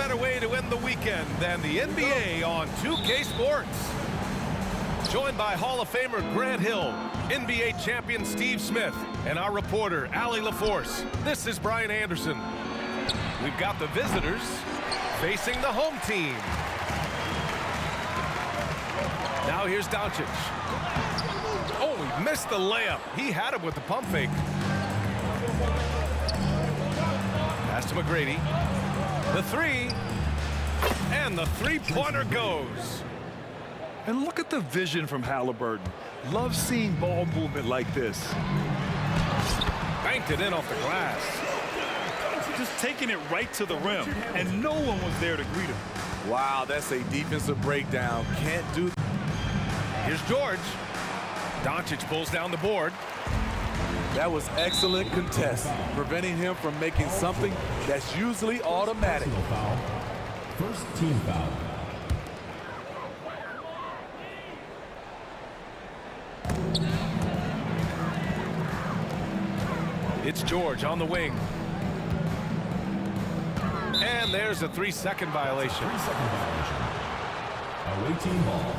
better way to end the weekend than the NBA on 2K Sports. Joined by Hall of Famer Grant Hill, NBA champion Steve Smith, and our reporter, Allie LaForce. This is Brian Anderson. We've got the visitors facing the home team. Now here's Doncic. Oh, he missed the layup. He had him with the pump fake. Pass to McGrady. The three. And the three-pointer goes. And look at the vision from Halliburton. Love seeing ball movement like this. Banked it in off the glass. Just taking it right to the rim, and no one was there to greet him. Wow, that's a defensive breakdown. Can't do. Here's George. Doncic pulls down the board. That was excellent contest, preventing him from making something that's usually automatic. First team foul. It's George on the wing. And there's a 3-second violation. 3-second violation. Away team ball.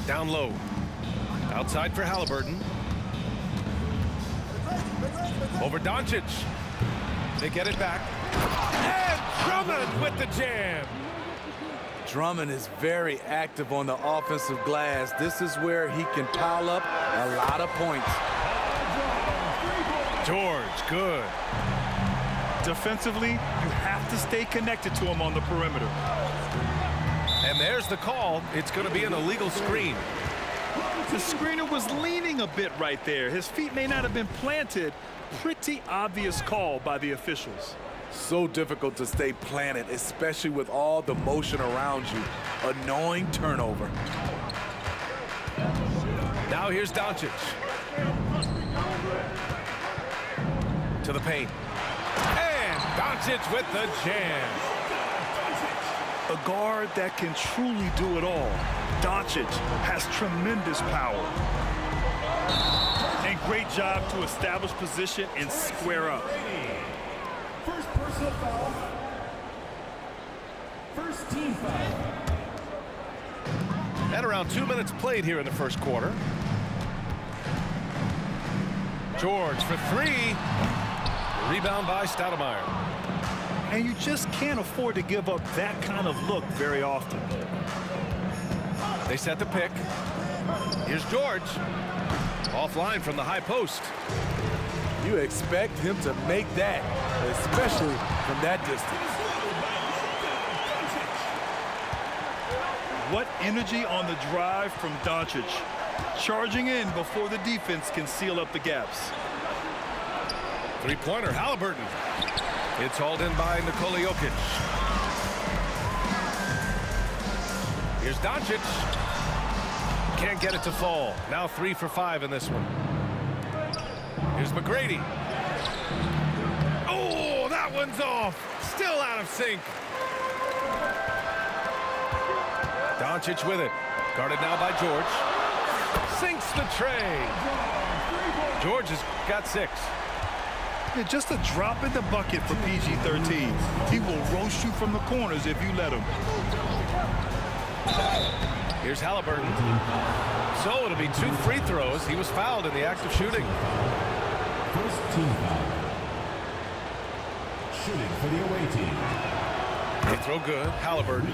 Down low. Outside for Halliburton. Over Doncic. They get it back. And Drummond with the jam. Drummond is very active on the offensive glass. This is where he can pile up a lot of points. George, good. Defensively, you have to stay connected to him on the perimeter. And there's the call. It's going to be an illegal screen. The screener was leaning a bit right there. His feet may not have been planted. Pretty obvious call by the officials. So difficult to stay planted, especially with all the motion around you. Annoying turnover. Now here's Doncic. To the paint. And Doncic with the jam. A guard that can truly do it all. Doncic has tremendous power. And great job to establish position and square up. First personal foul. First team foul. At around 2 minutes played here in the first quarter. George for three. Rebound by Stoudemire. And you just can't afford to give up that kind of look very often. They set the pick. Here's George. Offline from the high post. You expect him to make that, especially from that distance. What energy on the drive from Doncic. Charging in before the defense can seal up the gaps. Three-pointer, Halliburton. It's hauled in by Nikola Jokic. Here's Doncic. Can't get it to fall. Now 3 for 5 in this one. Here's McGrady. Oh, that one's off. Still out of sync. Doncic with it. Guarded now by George. Sinks the tray. George has got 6. Yeah, just a drop in the bucket for PG-13. He will roast you from the corners if you let him. Here's Halliburton. So it'll be 2 free throws. He was fouled in the act of shooting. First team foul. Shooting for the away team. They throw good. Halliburton.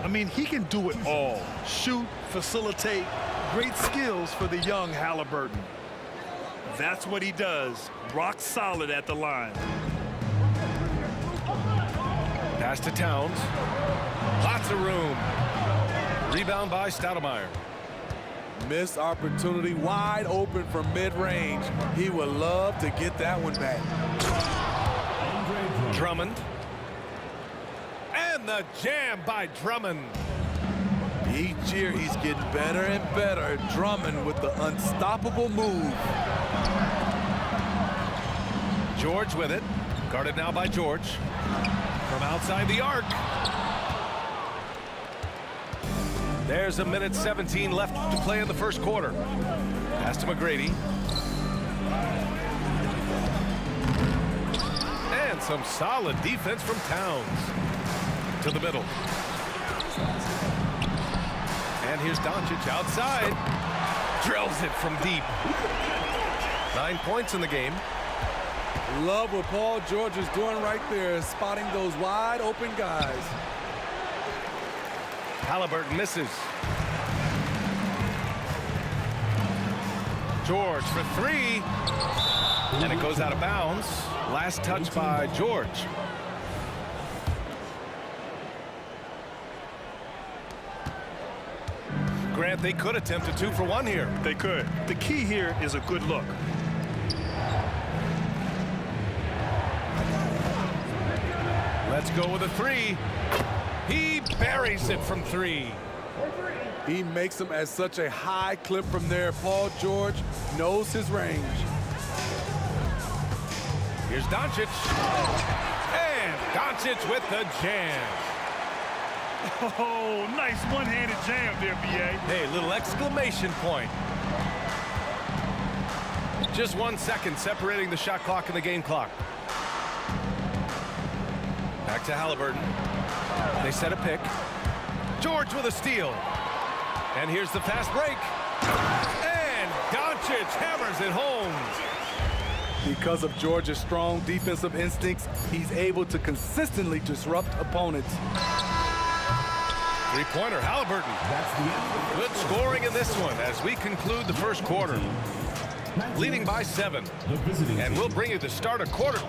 I mean, he can do it all. Shoot, facilitate. Great skills for the young Halliburton. That's what he does. Rock solid at the line. Pass to Towns. Lots of room. Rebound by Stoudemire. Missed opportunity, wide open from mid-range. He would love to get that one back. Drummond. And the jam by Drummond. Each year he's getting better and better. Drummond with the unstoppable move. George with it. Guarded now by George. From outside the arc. There's a minute 17 left to play in the first quarter. Pass to McGrady. And some solid defense from Towns. To the middle. And here's Doncic outside. Drills it from deep. 9 points in the game. Love what Paul George is doing right there, spotting those wide open guys. Halliburton misses. George for three. And it goes out of bounds. Last touch by George. Grant, they could attempt a 2-for-1 here. They could. The key here is a good look. Let's go with a three. He buries it from three. He makes them at such a high clip from there. Paul George knows his range. Here's Doncic. And Doncic with the jam. Oh, nice one-handed jam there, B.A. Hey, little exclamation point. Just 1 second separating the shot clock and the game clock. Back to Halliburton. They set a pick. George with a steal. And here's the fast break. And Doncic hammers it home. Because of George's strong defensive instincts, he's able to consistently disrupt opponents. Three-pointer, Halliburton. Good scoring in this one as we conclude the first quarter. Leading by 7. And we'll bring you the start of quarter.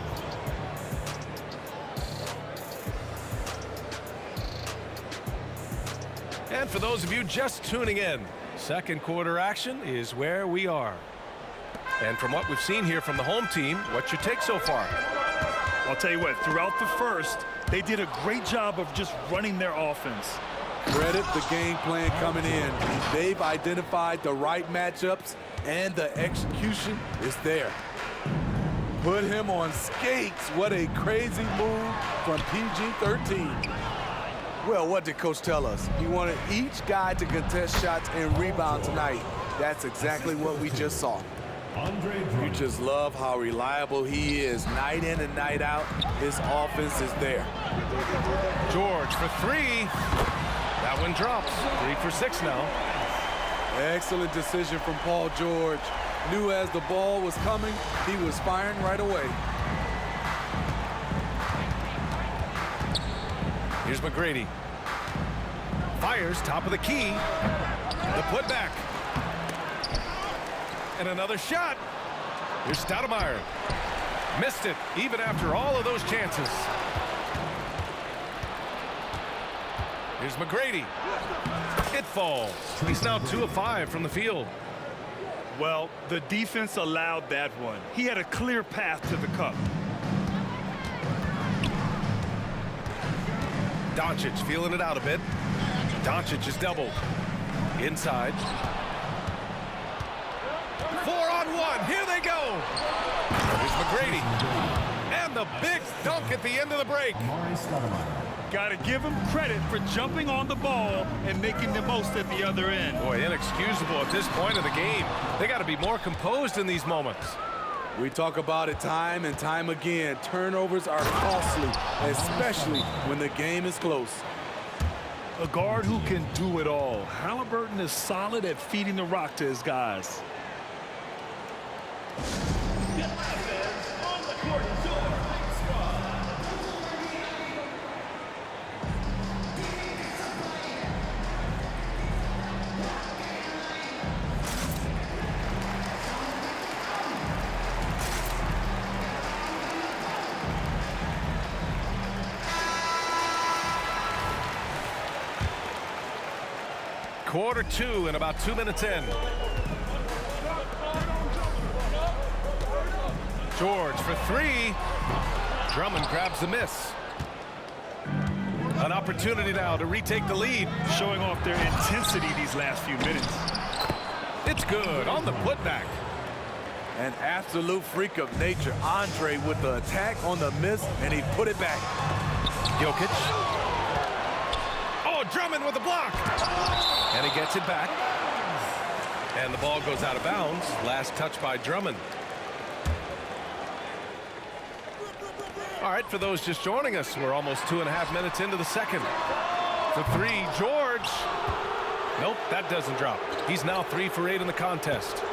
And for those of you just tuning in, second quarter action is where we are. And from what we've seen here from the home team, what's your take so far? I'll tell you what, throughout the first, they did a great job of just running their offense. Credit the game plan coming in. They've identified the right matchups, and the execution is there. Put him on skates. What a crazy move from PG-13. Well, what did Coach tell us? He wanted each guy to contest shots and rebound tonight. That's exactly what we just saw. You just love how reliable he is. Night in and night out, his offense is there. George for three. That one drops. 3 for 6 now. Excellent decision from Paul George. Knew as the ball was coming, he was firing right away. Here's McGrady. Fires, top of the key. The putback. And another shot. Here's Stoudemire. Missed it, even after all of those chances. Here's McGrady. It falls. He's now 2 of 5 from the field. Well, the defense allowed that one. He had a clear path to the cup. Doncic feeling it out a bit. Doncic is doubled. Inside. 4-on-1. Here they go. Here's McGrady. And the big dunk at the end of the break. Got to give him credit for jumping on the ball and making the most at the other end. Boy, inexcusable at this point of the game. They got to be more composed in these moments. We talk about it time and time again. Turnovers are costly, especially when the game is close. A guard who can do it all. Halliburton is solid at feeding the rock to his guys. Quarter 2 and about 2 minutes in. George for three. Drummond grabs the miss. An opportunity now to retake the lead. Showing off their intensity these last few minutes. It's good on the putback. An absolute freak of nature. Andre with the attack on the miss, and he put it back. Jokic. Oh, Drummond with a block. And he gets it back. And the ball goes out of bounds. Last touch by Drummond. All right, for those just joining us, we're almost 2.5 minutes into the second. The three, George. Nope, that doesn't drop. He's now 3 for 8 in the contest.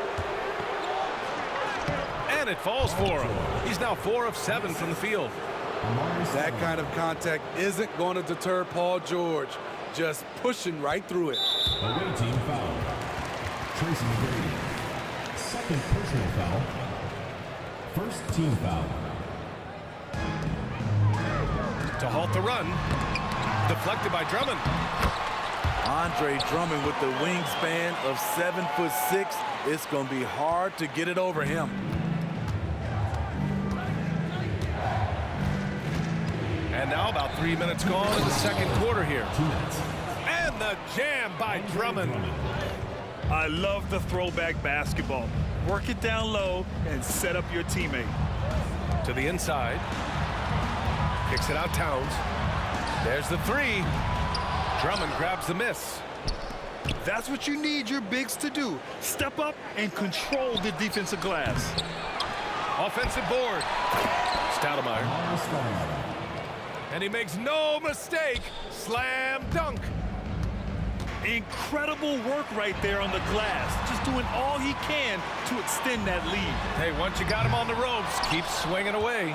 And it falls for him. He's now 4 of 7 from the field. That kind of contact isn't going to deter Paul George. Just pushing right through it. Away team foul. Tracy Brady. Second personal foul. First team foul. To halt the run. Deflected by Drummond. Andre Drummond with the wingspan of 7'6". It's going to be hard to get it over him. And now about 3 minutes gone in the second quarter here. 2 minutes. And the jam by Drummond. I love the throwback basketball. Work it down low and set up your teammate. To the inside. Kicks it out Towns. There's the three. Drummond grabs the miss. That's what you need your bigs to do. Step up and control the defensive glass. Offensive board. Stoudemire. And he makes no mistake. Slam dunk. Incredible work right there on the glass. Just doing all he can to extend that lead. Hey, once you got him on the ropes, keep swinging away.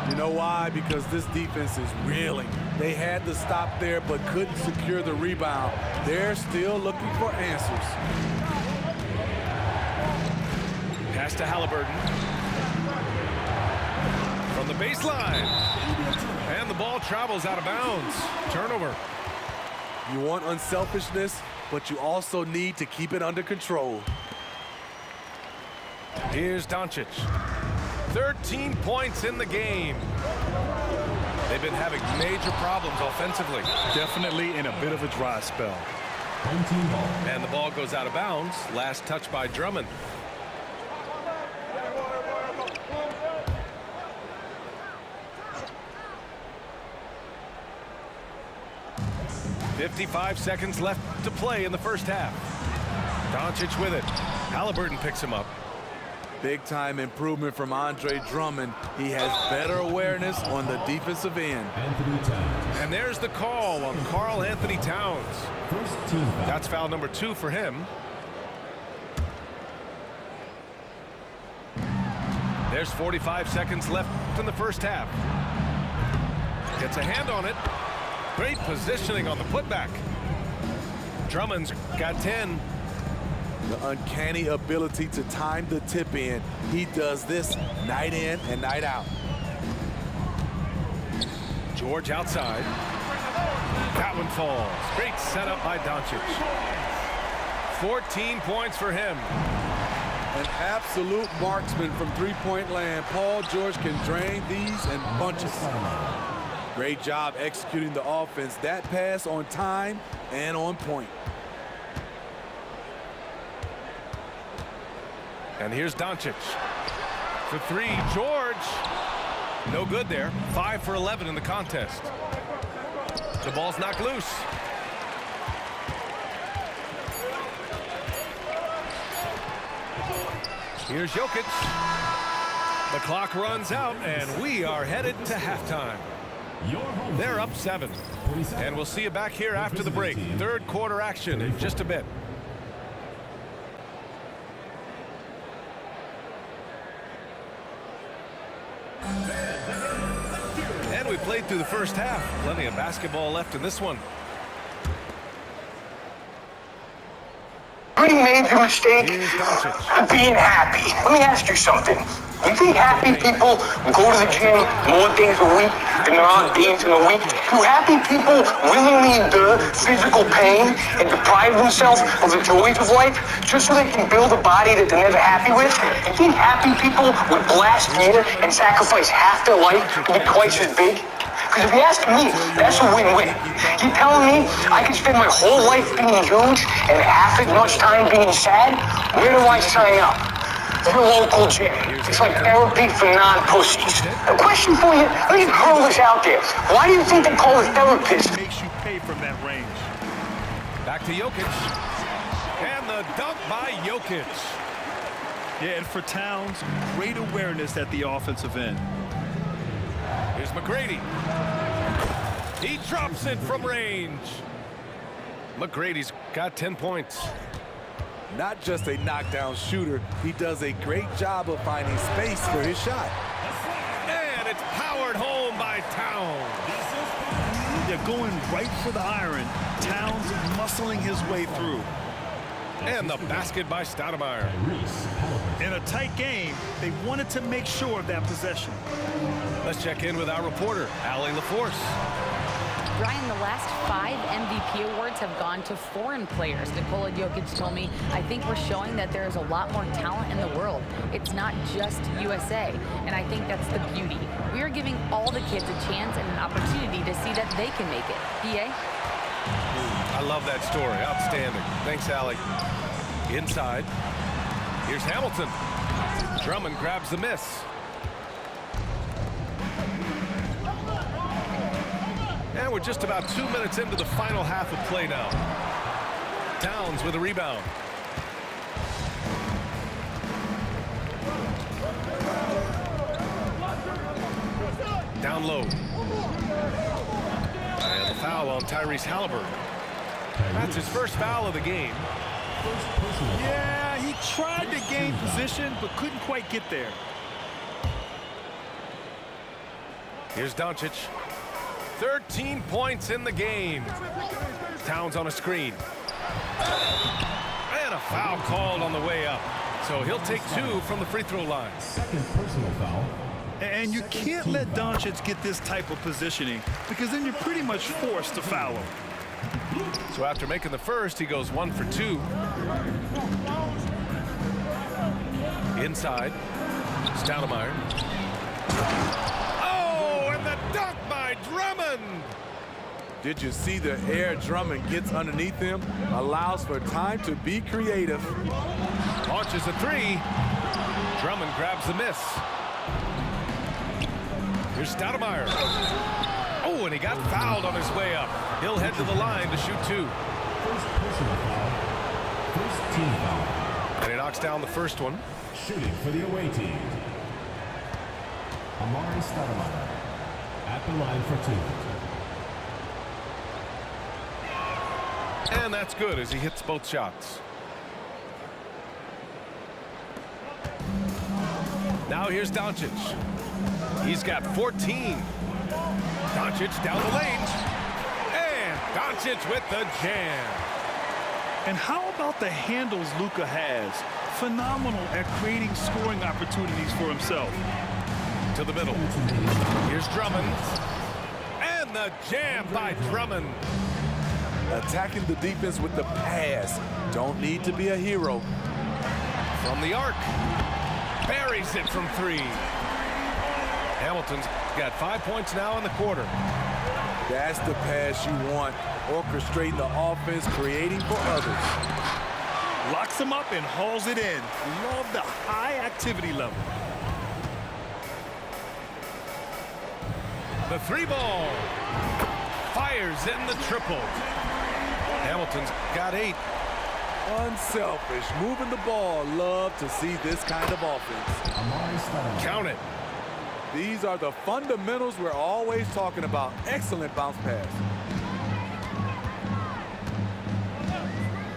You know why? Because this defense is reeling. They had to stop there but couldn't secure the rebound. They're still looking for answers. Pass to Halliburton. From the baseline. And the ball travels out of bounds. Turnover. You want unselfishness, but you also need to keep it under control. Here's Doncic. 13 points in the game. They've been having major problems offensively. Definitely in a bit of a dry spell. Home team ball. And the ball goes out of bounds. Last touch by Drummond. "55 seconds left to play in the first half. Doncic with it. Halliburton picks him up. Big-time improvement from Andre Drummond. He has better awareness on the defensive end. Anthony Towns. And there's the call on Karl Anthony Towns. First team foul. That's foul number 2 for him. There's 45 seconds left in the first half. Gets a hand on it. Great positioning on the putback. Drummond's got 10. The uncanny ability to time the tip in. He does this night in and night out. George outside. That one falls. Great setup by Doncic. 14 points for him. An absolute marksman from three-point land. Paul George can drain these in bunches. Great job executing the offense. That pass on time and on point. And here's Doncic. For 3, George. No good there. 5 for 11 in the contest. The ball's knocked loose. Here's Jokic. The clock runs out, and we are headed to halftime. They're up 7. And we'll see you back here after the break. Third quarter action in just a bit. And we played through the first half. Plenty of basketball left in this one. Pretty major mistake Here's Doncic. being happy. Let me ask you something. You think happy people go to the gym more days a week than there are days in a week? Do happy people willingly endure physical pain and deprive themselves of the joys of life just so they can build a body that they're never happy with? You think happy people would blast gear and sacrifice half their life to be twice as big? Because if you ask me, that's a win-win. You telling me I can spend my whole life being huge and half as much time being sad? Where do I sign up? Your local gym. It's like therapy for non-pussies. A question for you, let me hurl this out there. Why do you think they call it therapist? Makes you pay from that range. Back to Jokic. And the the dunk by Jokic. Yeah, and for Towns, great awareness at the offensive end. Here's McGrady. He drops it from range. McGrady's got 10 points. Not just a knockdown shooter, he does a great job of finding space for his shot. And it's powered home by Towns. They're going right for the iron. Towns muscling his way through. And the basket by Stoudemire. In a tight game, they wanted to make sure of that possession. Let's check in with our reporter, Allie LaForce. Brian, the last 5 MVP awards have gone to foreign players. Nikola Jokic told me, I think we're showing that there is a lot more talent in the world. It's not just USA, and I think that's the beauty. We are giving all the kids a chance and an opportunity to see that they can make it. PA? I love that story. Outstanding. Thanks, Allie. Inside. Here's Hamilton. Drummond grabs the miss. And we're just about 2 minutes into the final half of play now. Towns with a rebound. Down low. And the foul on Tyrese Halliburton. That's his first foul of the game. Yeah, he tried to gain position, but couldn't quite get there. Here's Doncic. 13 points in the game. Towns on a screen. And a foul called on the way up. So he'll take 2 from the free throw line. Second personal foul. And you can't let Doncic get this type of positioning because then you're pretty much forced to foul him. So after making the first, he goes 1 for 2. Inside. Stoudemire. Oh, and the dunk by Drummond. Did you see the air Drummond gets underneath him? Allows for time to be creative. Launches a 3. Drummond grabs the miss. Here's Stoudemire. Oh, and he got fouled on his way up. He'll head to the line to shoot 2. First personal foul. First team foul. And he knocks down the first one. Shooting for the away team. Amare Stoudemire at the line for 2. And that's good as he hits both shots. Now here's Doncic. He's got 14. Doncic down the lane. And Doncic with the jam. And how about the handles Luka has? Phenomenal at creating scoring opportunities for himself. To the middle. Here's Drummond. And the jam by Drummond. Attacking the defense with the pass. Don't need to be a hero. From the arc. Buries it from 3. Hamilton's got 5 points now in the quarter. That's the pass you want. Orchestrating the offense, creating for others. Locks him up and hauls it in. Love the high activity level. The 3 ball. Fires in the triple. Hamilton's got 8. Unselfish, moving the ball. Love to see this kind of offense. Amare Stoudemire. Count it. These are the fundamentals we're always talking about. Excellent bounce pass.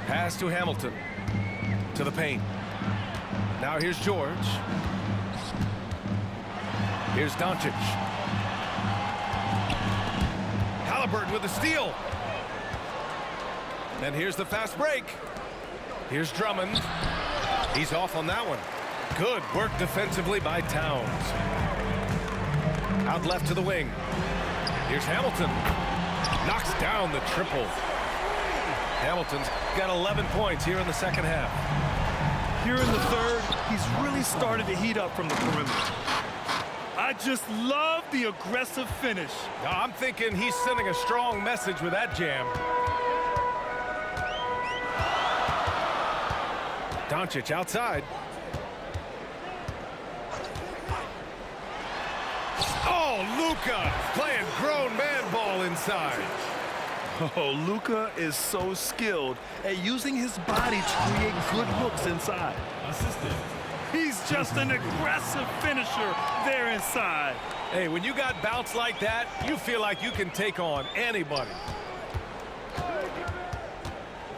Pass to Hamilton. To the paint. Now here's George. Here's Doncic. Halliburton with the steal. And here's the fast break. Here's Drummond. He's off on that one. Good work defensively by Towns. Out left to the wing. Here's Hamilton. Knocks down the triple. Hamilton's got 11 points here in the second half. Here in the third, he's really started to heat up from the perimeter. I just love the aggressive finish. I'm thinking he's sending a strong message with that jam. Doncic outside. Oh, Luka playing grown man ball inside. Oh, Luka is so skilled at using his body to create good looks inside. Assistant. He's just an aggressive finisher there inside. Hey, when you got bounce like that, you feel like you can take on anybody.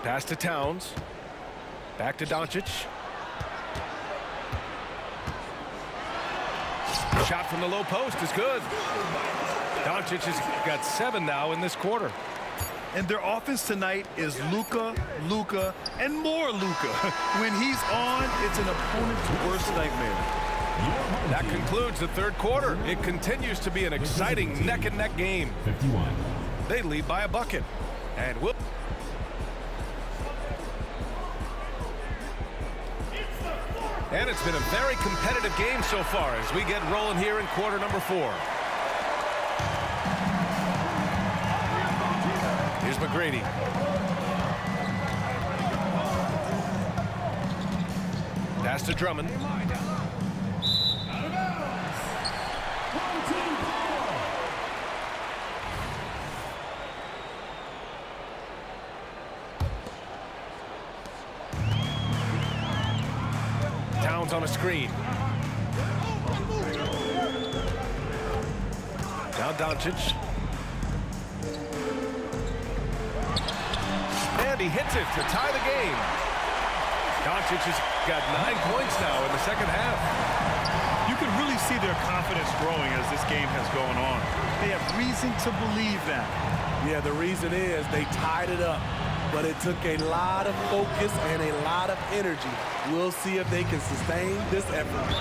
Pass to Towns. Back to Doncic. Shot from the low post is good. Doncic has got 7 now in this quarter. And their offense tonight is Luka, Luka, and more Luka. When he's on, it's an opponent's worst nightmare. That concludes the third quarter. It continues to be an exciting neck-and-neck game. 51. They lead by a bucket. And whoop. And it's been a very competitive game so far as we get rolling here in quarter number 4. Here's McGrady. Pass to Drummond. Towns on a screen. Now Doncic. And he hits it to tie the game. Doncic has got 9 points now in the second half. You can really see their confidence growing as this game has gone on. They have reason to believe that. Yeah, the reason is they tied it up, but it took a lot of focus and a lot of energy. We'll see if they can sustain this effort.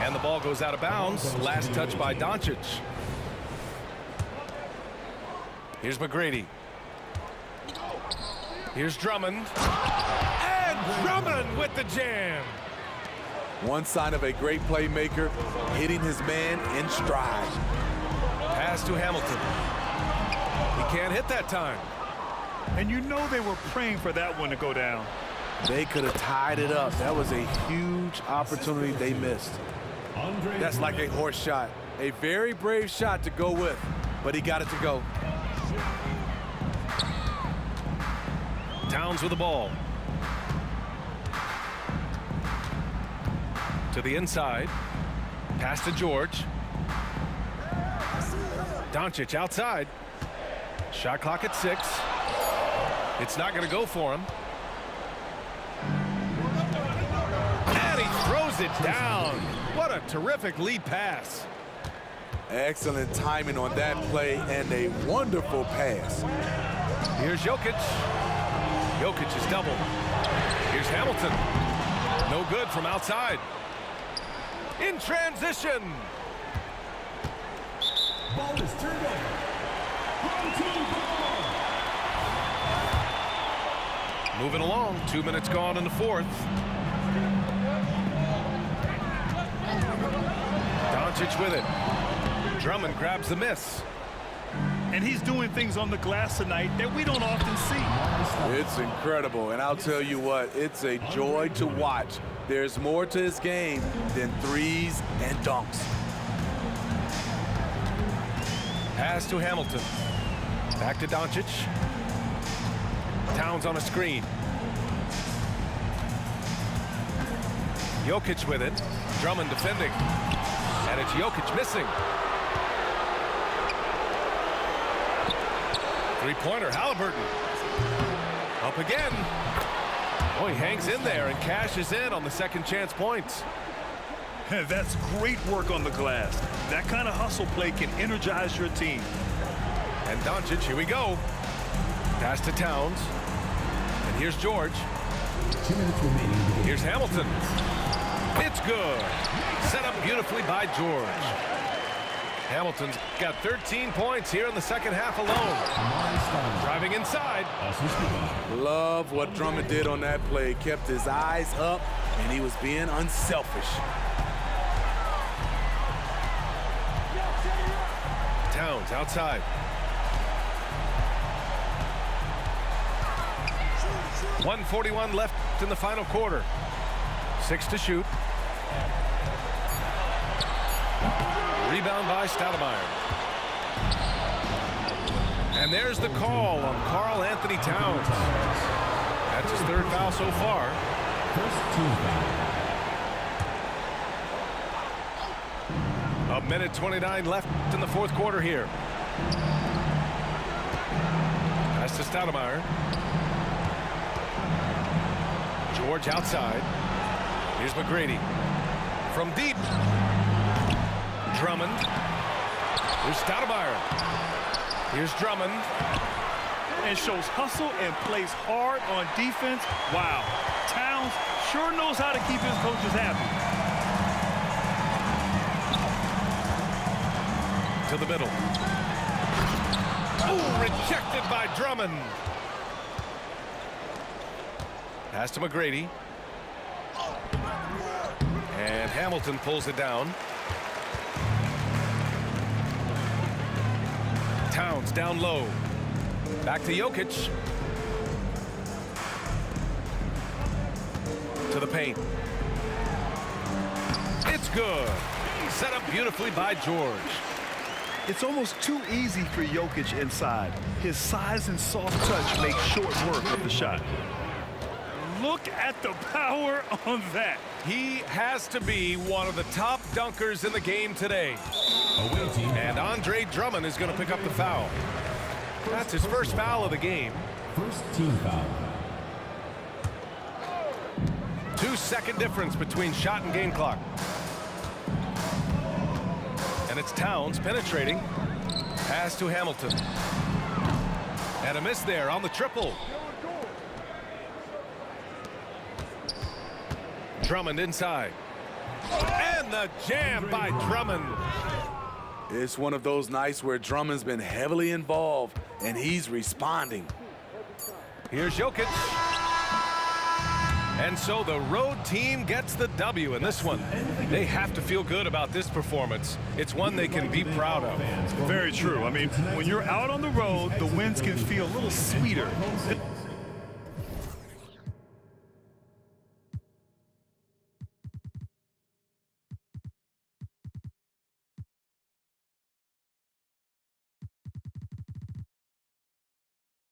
And the ball goes out of bounds. Last touch by Doncic. Here's McGrady. Here's Drummond. And Drummond with the jam. One sign of a great playmaker, hitting his man in stride. Pass to Hamilton. He can't hit that time. And you know they were praying for that one to go down. They could have tied it up. That was a huge opportunity they missed. That's like a horse shot. A very brave shot to go with, but he got it to go. Towns with the ball. To the inside. Pass to George. Doncic outside. Shot clock at 6. It's not going to go for him. And he throws it down. What a terrific lead pass. Excellent timing on that play and a wonderful pass. Here's Jokic. Jokic is doubled. Here's Hamilton. No good from outside. In transition. Ball is turned over. Home team ball. Moving along. 2 minutes gone in the fourth. Doncic with it. Drummond grabs the miss. And he's doing things on the glass tonight that we don't often see. It's incredible, and I'll tell you what, it's a joy to watch. There's more to his game than threes and dunks. Pass to Hamilton. Back to Doncic. Towns on a screen. Jokic with it. Drummond defending. And it's Jokic missing. Three-pointer, Halliburton. Up again. Oh, he hangs in there and cashes in on the second chance points. That's great work on the glass. That kind of hustle play can energize your team. And Doncic, here we go. Pass to Towns. And here's George. 2 minutes remaining. Here's Hamilton. It's good. Set up beautifully by George. Hamilton's got 13 points here in the second half alone. Driving inside. Love what Drummond did on that play. Kept his eyes up, and he was being unselfish. Towns outside. .141 left in the final quarter. 6 to shoot. Rebound by Stoudemire. And there's the call on Karl Anthony Towns. That's his third foul so far. First team foul. A minute 29 left in the fourth quarter here. Pass to Stoudemire. George outside. Here's McGrady. From deep. Drummond. Here's Stoudemire. Here's Drummond. And shows hustle and plays hard on defense. Wow. Towns sure knows how to keep his coaches happy. To the middle. Oh, rejected by Drummond. Pass to McGrady. And Hamilton pulls it down. Towns down low. Back to Jokic. To the paint. It's good. Set up beautifully by George. It's almost too easy for Jokic inside. His size and soft touch make short work of the shot. Look at the power on that. He has to be one of the top dunkers in the game today. Away team. And Andre Drummond is going to pick up the foul. That's his first foul of the game. First team foul. 2-second difference between shot and game clock. And it's Towns penetrating. Pass to Hamilton. And a miss there on the triple. Drummond inside. And the jam by Drummond. It's one of those nights where Drummond's been heavily involved, and he's responding. Here's Jokic. And so the road team gets the W in this one. They have to feel good about this performance. It's one they can be proud of. Very true. I mean, when you're out on the road, the wins can feel a little sweeter.